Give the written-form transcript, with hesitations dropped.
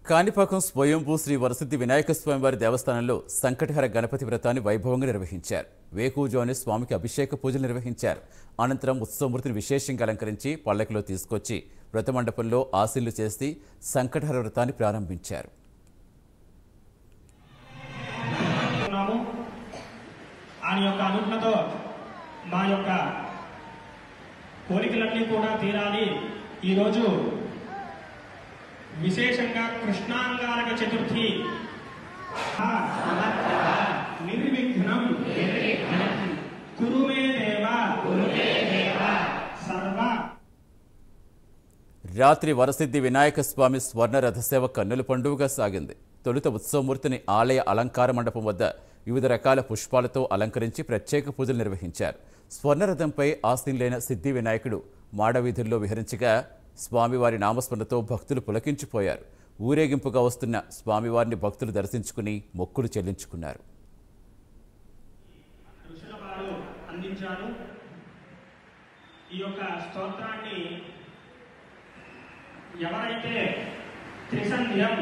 కాణిపాకం స్వయంభూ శ్రీ వరసిద్ధి వినాయక స్వామివారి దేవస్థానంలో సంకటహర గణపతి వ్రతాన్ని వైభవంగా నిర్వహించారు. వేకువజామునే స్వామికి అభిషేక పూజలు నిర్వహించారు. అనంతరం ఉత్సవమూర్తిని విశేషంగా అలంకరించి పల్లకిలో తీసుకొచ్చి వ్రతమండపంలో ఆశీల్లు చేసి సంకటహర వ్రతాన్ని ప్రారంభించారు. విశేషంగా కృష్ణాంగారక చతుర్థి నిర్విఘ్నం కురుమే దేవ సర్వ. రాత్రి వరసిద్ధి వినాయక స్వామి స్వర్ణ రథసేవ కన్నుల పండుగగా సాగింది. తొలుత ఉత్సవమూర్తిని ఆలయ అలంకార మండపం వద్ద వివిధ రకాల పుష్పాలతో అలంకరించి ప్రత్యేక పూజలు నిర్వహించారు. స్వర్ణరథంపై ఆసీనులైన సిద్ధి వినాయకుడు మాడవీధుల్లో విహరించగా స్వామివారి నామస్మరణతో భక్తులు పులకించిపోయారు. ఊరేగింపుగా వస్తున్న స్వామివారిని భక్తులు దర్శించుకుని మొక్కులు చెల్లించుకున్నారు. ఈ యొక్క స్తోత్రాన్ని ఎవరైతే త్రిసంధ్యం